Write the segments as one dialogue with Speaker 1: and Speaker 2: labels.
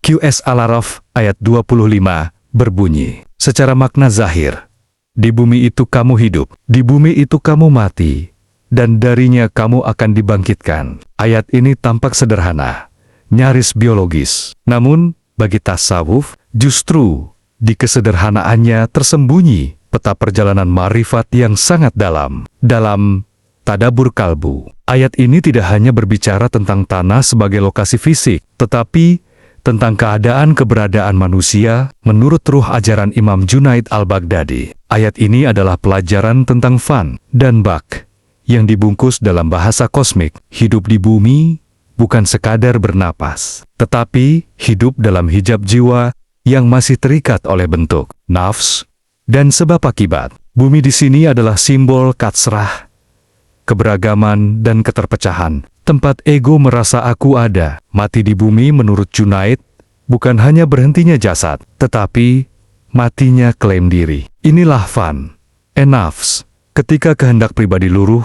Speaker 1: QS Al-Araf ayat 25 berbunyi, secara makna zahir, di bumi itu kamu hidup, di bumi itu kamu mati, dan darinya kamu akan dibangkitkan. Ayat ini tampak sederhana, nyaris biologis. Namun, bagi tasawuf, justru di kesederhanaannya tersembunyi peta perjalanan ma'rifat yang sangat dalam. Dalam Tadabbur Qalbu, ayat ini tidak hanya berbicara tentang tanah sebagai lokasi fisik, tetapi tentang keadaan keberadaan manusia menurut ruh ajaran Imam Junaid al-Baghdadi. Ayat ini adalah pelajaran tentang fan dan bak yang dibungkus dalam bahasa kosmik. Hidup di bumi bukan sekadar bernapas, tetapi hidup dalam hijab jiwa yang masih terikat oleh bentuk, nafs, dan sebab akibat. Bumi di sini adalah simbol katsrah, keberagaman dan keterpecahan. Tempat ego merasa aku ada. Mati di bumi menurut Junaid bukan hanya berhentinya jasad, tetapi matinya klaim diri. Inilah fan, nafs, ketika kehendak pribadi luruh,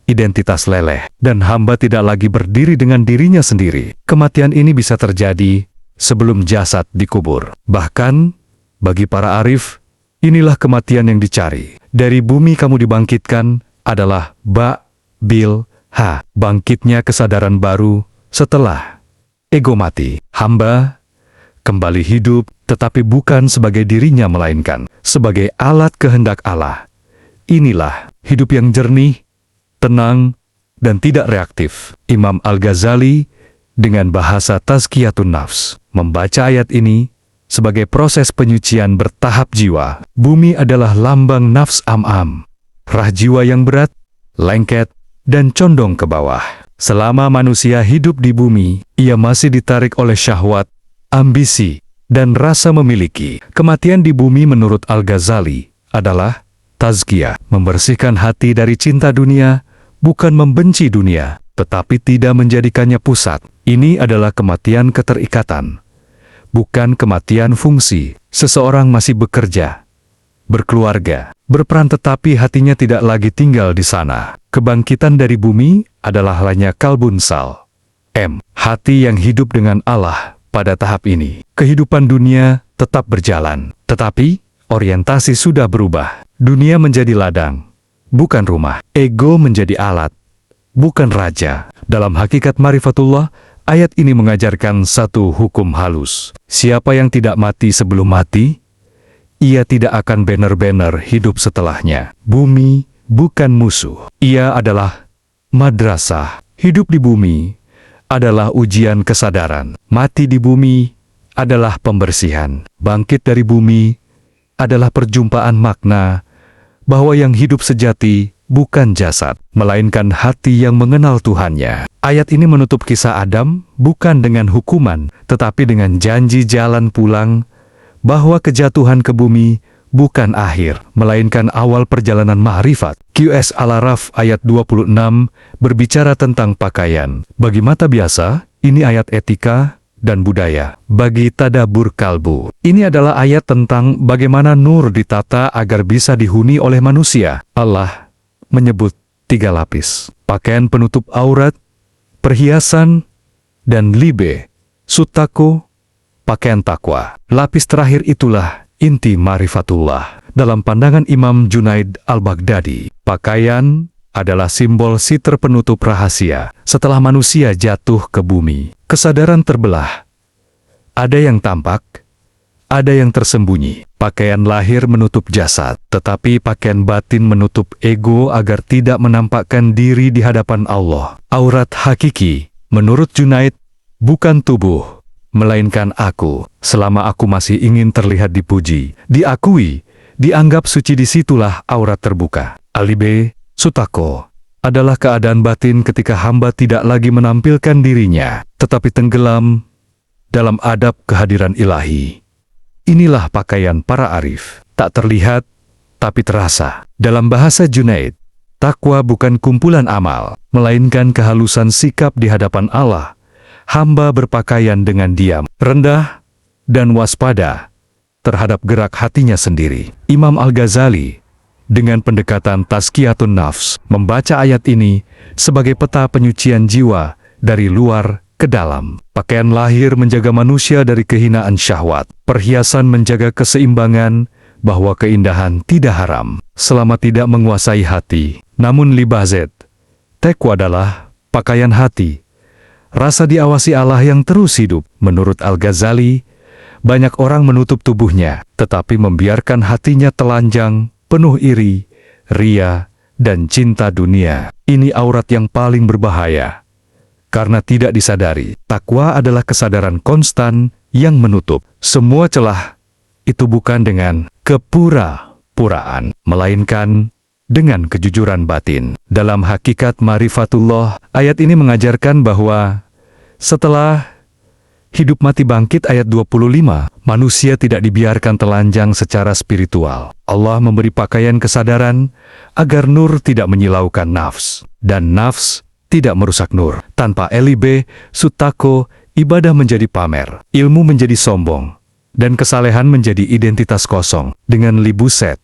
Speaker 1: identitas leleh, dan hamba tidak lagi berdiri dengan dirinya sendiri. Kematian ini bisa terjadi sebelum jasad dikubur. Bahkan, bagi para arif, inilah kematian yang dicari. Dari bumi kamu dibangkitkan adalah bil, bangkitnya kesadaran baru setelah ego mati. Hamba kembali hidup, tetapi bukan sebagai dirinya melainkan sebagai alat kehendak Allah. Inilah hidup yang jernih, tenang, dan tidak reaktif. Imam Al-Ghazali dengan bahasa Tazkiyatun Nafs membaca ayat ini sebagai proses penyucian bertahap jiwa. Bumi adalah lambang nafs am-am, rah jiwa yang berat, lengket, dan condong ke bawah. Selama manusia hidup di bumi, ia masih ditarik oleh syahwat, ambisi, dan rasa memiliki. Kematian di bumi menurut Al-Ghazali adalah tazkiyah, membersihkan hati dari cinta dunia, bukan membenci dunia, tetapi tidak menjadikannya pusat. Ini adalah kematian keterikatan, bukan kematian fungsi. Seseorang masih bekerja, berkeluarga, berperan, tetapi hatinya tidak lagi tinggal di sana. Kebangkitan dari bumi adalah hanya kalbun sal, hati yang hidup dengan Allah. Pada tahap ini, kehidupan dunia tetap berjalan, tetapi orientasi sudah berubah. Dunia menjadi ladang, bukan rumah. Ego menjadi alat, bukan raja. Dalam hakikat Marifatullah, ayat ini mengajarkan satu hukum halus. Siapa yang tidak mati sebelum mati, ia tidak akan benar-benar hidup setelahnya. Bumi bukan musuh. Ia adalah madrasah. Hidup di bumi adalah ujian kesadaran. Mati di bumi adalah pembersihan. Bangkit dari bumi adalah perjumpaan makna bahwa yang hidup sejati bukan jasad, melainkan hati yang mengenal Tuhannya. Ayat ini menutup kisah Adam bukan dengan hukuman, tetapi dengan janji jalan pulang, bahwa kejatuhan ke bumi bukan akhir, melainkan awal perjalanan ma'rifat. QS Al-Araf ayat 26 berbicara tentang pakaian. Bagi mata biasa, ini ayat etika dan budaya. Bagi Tadabbur Qalbu, ini adalah ayat tentang bagaimana nur ditata agar bisa dihuni oleh manusia. Allah menyebut 3 lapis: pakaian penutup aurat, perhiasan, dan libe, sutako, pakaian takwa. Lapis terakhir itulah inti Marifatullah. Dalam pandangan Imam Junaid al-Baghdadi, pakaian adalah simbol siter penutup rahasia. Setelah manusia jatuh ke bumi, kesadaran terbelah. Ada yang tampak, ada yang tersembunyi. Pakaian lahir menutup jasad, tetapi pakaian batin menutup ego agar tidak menampakkan diri di hadapan Allah. Aurat hakiki, menurut Junaid, bukan tubuh, melainkan aku. Selama aku masih ingin terlihat dipuji, diakui, dianggap suci, disitulah aurat terbuka. Alibe, sutako, adalah keadaan batin ketika hamba tidak lagi menampilkan dirinya, tetapi tenggelam dalam adab kehadiran ilahi. Inilah pakaian para arif, tak terlihat, tapi terasa. Dalam bahasa Junaid, takwa bukan kumpulan amal, melainkan kehalusan sikap di hadapan Allah. Hamba berpakaian dengan diam, rendah, dan waspada terhadap gerak hatinya sendiri. Imam Al-Ghazali, dengan pendekatan Tazkiyatun Nafs, membaca ayat ini sebagai peta penyucian jiwa dari luar ke dalam. Pakaian lahir menjaga manusia dari kehinaan syahwat. Perhiasan menjaga keseimbangan, bahwa keindahan tidak haram selama tidak menguasai hati. Namun libazet, taqwa adalah pakaian hati. Rasa diawasi Allah yang terus hidup. Menurut Al-Ghazali, banyak orang menutup tubuhnya, tetapi membiarkan hatinya telanjang, penuh iri, ria, dan cinta dunia. Ini aurat yang paling berbahaya. Karena tidak disadari, takwa adalah kesadaran konstan yang menutup semua celah. Itu bukan dengan kepura-puraan, melainkan dengan kejujuran batin. Dalam hakikat Ma'rifatullah, ayat ini mengajarkan bahwa setelah hidup mati bangkit ayat 25, manusia tidak dibiarkan telanjang secara spiritual. Allah memberi pakaian kesadaran agar nur tidak menyilaukan nafs, dan nafs tidak merusak nur. Tanpa LIB, sutako, ibadah menjadi pamer, ilmu menjadi sombong, dan kesalehan menjadi identitas kosong. Dengan libuset,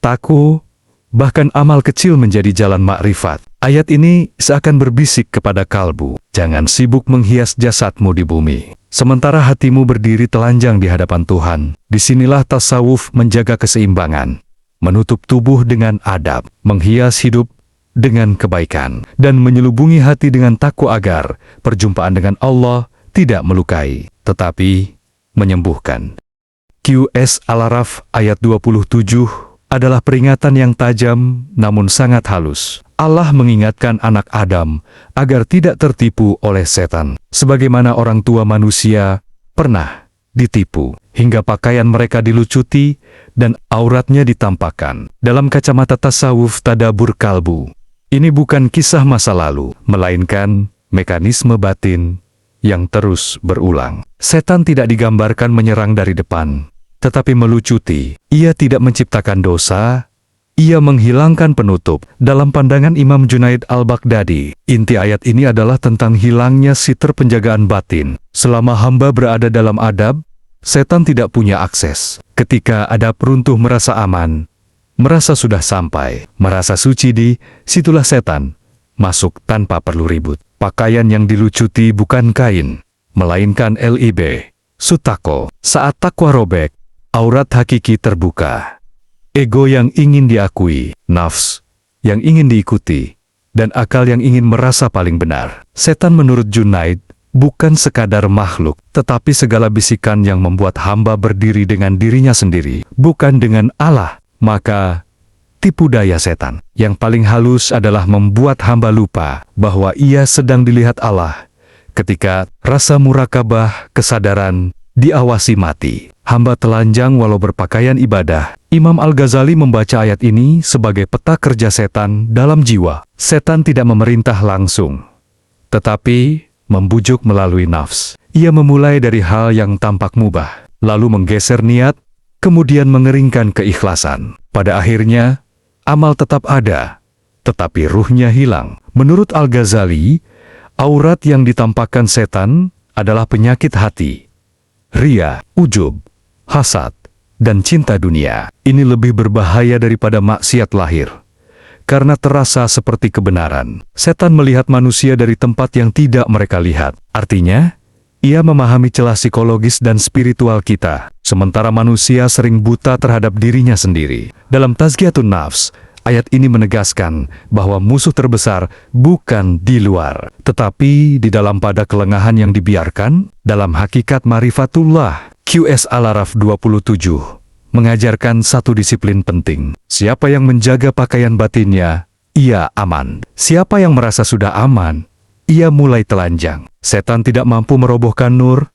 Speaker 1: taku, bahkan amal kecil menjadi jalan makrifat. Ayat ini seakan berbisik kepada kalbu, jangan sibuk menghias jasadmu di bumi, sementara hatimu berdiri telanjang di hadapan Tuhan. Disinilah tasawuf menjaga keseimbangan, menutup tubuh dengan adab, menghias hidup dengan kebaikan, dan menyelubungi hati dengan takwa agar perjumpaan dengan Allah tidak melukai, tetapi menyembuhkan. QS Al-Araf ayat 27 adalah peringatan yang tajam namun sangat halus. Allah mengingatkan anak Adam agar tidak tertipu oleh setan, sebagaimana orang tua manusia pernah ditipu, hingga pakaian mereka dilucuti dan auratnya ditampakkan. Dalam kacamata tasawuf tadabur kalbu, ini bukan kisah masa lalu, melainkan mekanisme batin yang terus berulang. Setan tidak digambarkan menyerang dari depan, tetapi melucuti. Ia tidak menciptakan dosa, ia menghilangkan penutup. Dalam pandangan Imam Junaid al-Baghdadi, inti ayat ini adalah tentang hilangnya siter penjagaan batin. Selama hamba berada dalam adab, setan tidak punya akses. Ketika adab runtuh, merasa aman, merasa sudah sampai, merasa suci, di situlah setan masuk tanpa perlu ribut. Pakaian yang dilucuti bukan kain, melainkan LIB, sutako. Saat takwa robek, aurat hakiki terbuka. Ego yang ingin diakui, nafs yang ingin diikuti, dan akal yang ingin merasa paling benar. Setan menurut Junaid bukan sekadar makhluk, tetapi segala bisikan yang membuat hamba berdiri dengan dirinya sendiri, bukan dengan Allah. Maka tipu daya setan yang paling halus adalah membuat hamba lupa bahwa ia sedang dilihat Allah. Ketika rasa murakabah, kesadaran, diawasi mati, hamba telanjang walau berpakaian ibadah. Imam Al-Ghazali membaca ayat ini sebagai peta kerja setan dalam jiwa. Setan tidak memerintah langsung, tetapi membujuk melalui nafs. Ia memulai dari hal yang tampak mubah, lalu menggeser niat, kemudian mengeringkan keikhlasan. Pada akhirnya, amal tetap ada, tetapi ruhnya hilang. Menurut Al-Ghazali, aurat yang ditampakkan setan adalah penyakit hati, ria, ujub, hasad, dan cinta dunia. Ini lebih berbahaya daripada maksiat lahir, karena terasa seperti kebenaran. Setan melihat manusia dari tempat yang tidak mereka lihat. Artinya, ia memahami celah psikologis dan spiritual kita, sementara manusia sering buta terhadap dirinya sendiri. Dalam Tazkiyatun Nafs, ayat ini menegaskan bahwa musuh terbesar bukan di luar, tetapi di dalam pada kelengahan yang dibiarkan. Dalam hakikat Ma'rifatullah, QS Al-Araf 27 mengajarkan satu disiplin penting. Siapa yang menjaga pakaian batinnya, ia aman. Siapa yang merasa sudah aman, ia mulai telanjang. Setan tidak mampu merobohkan nur,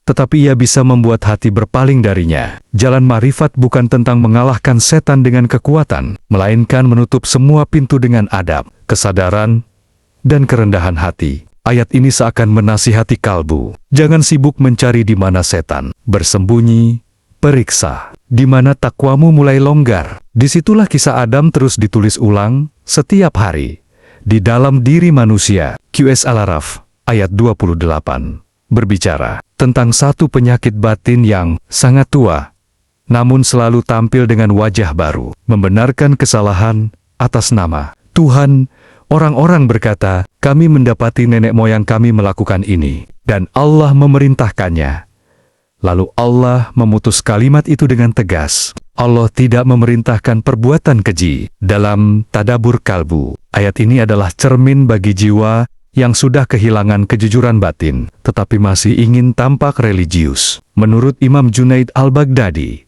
Speaker 1: tetapi ia bisa membuat hati berpaling darinya. Jalan ma'rifat bukan tentang mengalahkan setan dengan kekuatan, melainkan menutup semua pintu dengan adab, kesadaran, dan kerendahan hati. Ayat ini seakan menasihati kalbu. Jangan sibuk mencari di mana setan bersembunyi, periksa di mana takwamu mulai longgar. Disitulah kisah Adam terus ditulis ulang setiap hari di dalam diri manusia. QS Al-Araf ayat 28 berbicara tentang satu penyakit batin yang sangat tua, namun selalu tampil dengan wajah baru, membenarkan kesalahan atas nama Tuhan Orang-orang berkata, kami mendapati nenek moyang kami melakukan ini, dan Allah memerintahkannya. Lalu Allah memutus kalimat itu dengan tegas. Allah tidak memerintahkan perbuatan keji. Dalam Tadabur Kalbu, ayat ini adalah cermin bagi jiwa yang sudah kehilangan kejujuran batin, tetapi masih ingin tampak religius. Menurut Imam Junaid al-Baghdadi,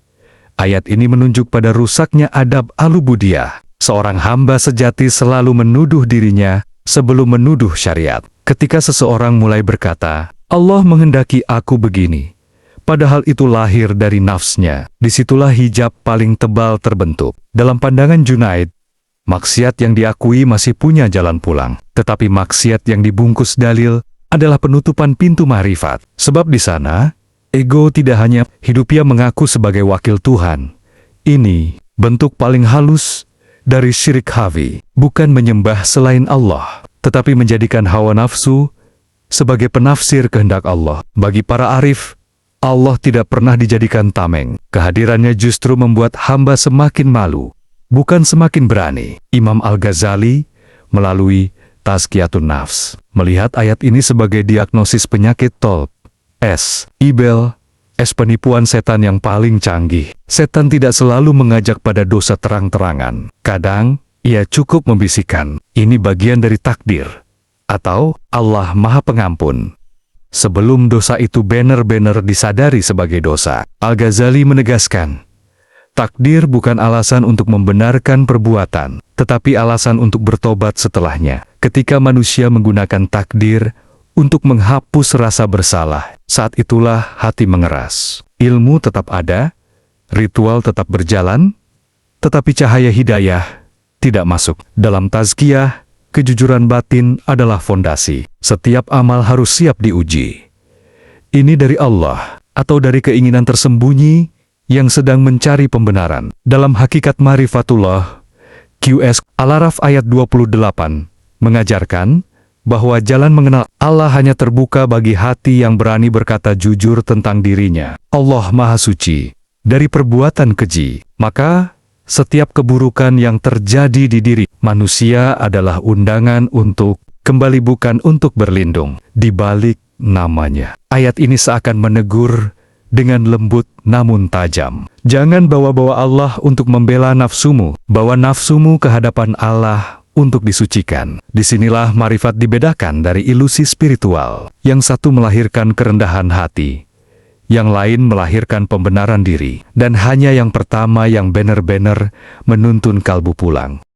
Speaker 1: ayat ini menunjuk pada rusaknya adab al-ubudiyah. Seorang hamba sejati selalu menuduh dirinya sebelum menuduh syariat. Ketika seseorang mulai berkata, Allah menghendaki aku begini, padahal itu lahir dari nafsnya, disitulah hijab paling tebal terbentuk. Dalam pandangan Junaid, maksiat yang diakui masih punya jalan pulang, tetapi maksiat yang dibungkus dalil adalah penutupan pintu ma'rifat. Sebab di sana, ego tidak hanya hidupnya mengaku sebagai wakil Tuhan. Ini bentuk paling halus dari syirik khafi, bukan menyembah selain Allah, tetapi menjadikan hawa nafsu sebagai penafsir kehendak Allah. Bagi para arif, Allah tidak pernah dijadikan tameng. Kehadirannya justru membuat hamba semakin malu, bukan semakin berani. Imam Al-Ghazali melalui Tazkiyatun Nafs melihat ayat ini sebagai diagnosis penyakit tolb, ibel, penipuan setan yang paling canggih. Setan tidak selalu mengajak pada dosa terang-terangan. Kadang, ia cukup membisikkan, ini bagian dari takdir, atau Allah Maha Pengampun, sebelum dosa itu benar-benar disadari sebagai dosa. Al-Ghazali menegaskan, takdir bukan alasan untuk membenarkan perbuatan, tetapi alasan untuk bertobat setelahnya. Ketika manusia menggunakan takdir untuk menghapus rasa bersalah, saat itulah hati mengeras. Ilmu tetap ada, ritual tetap berjalan, tetapi cahaya hidayah tidak masuk. Dalam tazkiyah, kejujuran batin adalah fondasi. Setiap amal harus siap diuji. Ini dari Allah, atau dari keinginan tersembunyi yang sedang mencari pembenaran. Dalam Hakikat Marifatullah, QS Al-Araf ayat 28, mengajarkan bahwa jalan mengenal Allah hanya terbuka bagi hati yang berani berkata jujur tentang dirinya. Allah Maha Suci dari perbuatan keji. Maka, setiap keburukan yang terjadi di diri manusia adalah undangan untuk kembali, bukan untuk berlindung di balik namanya. Ayat ini seakan menegur dengan lembut namun tajam. Jangan bawa-bawa Allah untuk membela nafsumu. Bawa nafsumu ke hadapan Allah untuk disucikan. Disinilah marifat dibedakan dari ilusi spiritual. Yang satu melahirkan kerendahan hati, yang lain melahirkan pembenaran diri, dan hanya yang pertama yang benar-benar menuntun kalbu pulang.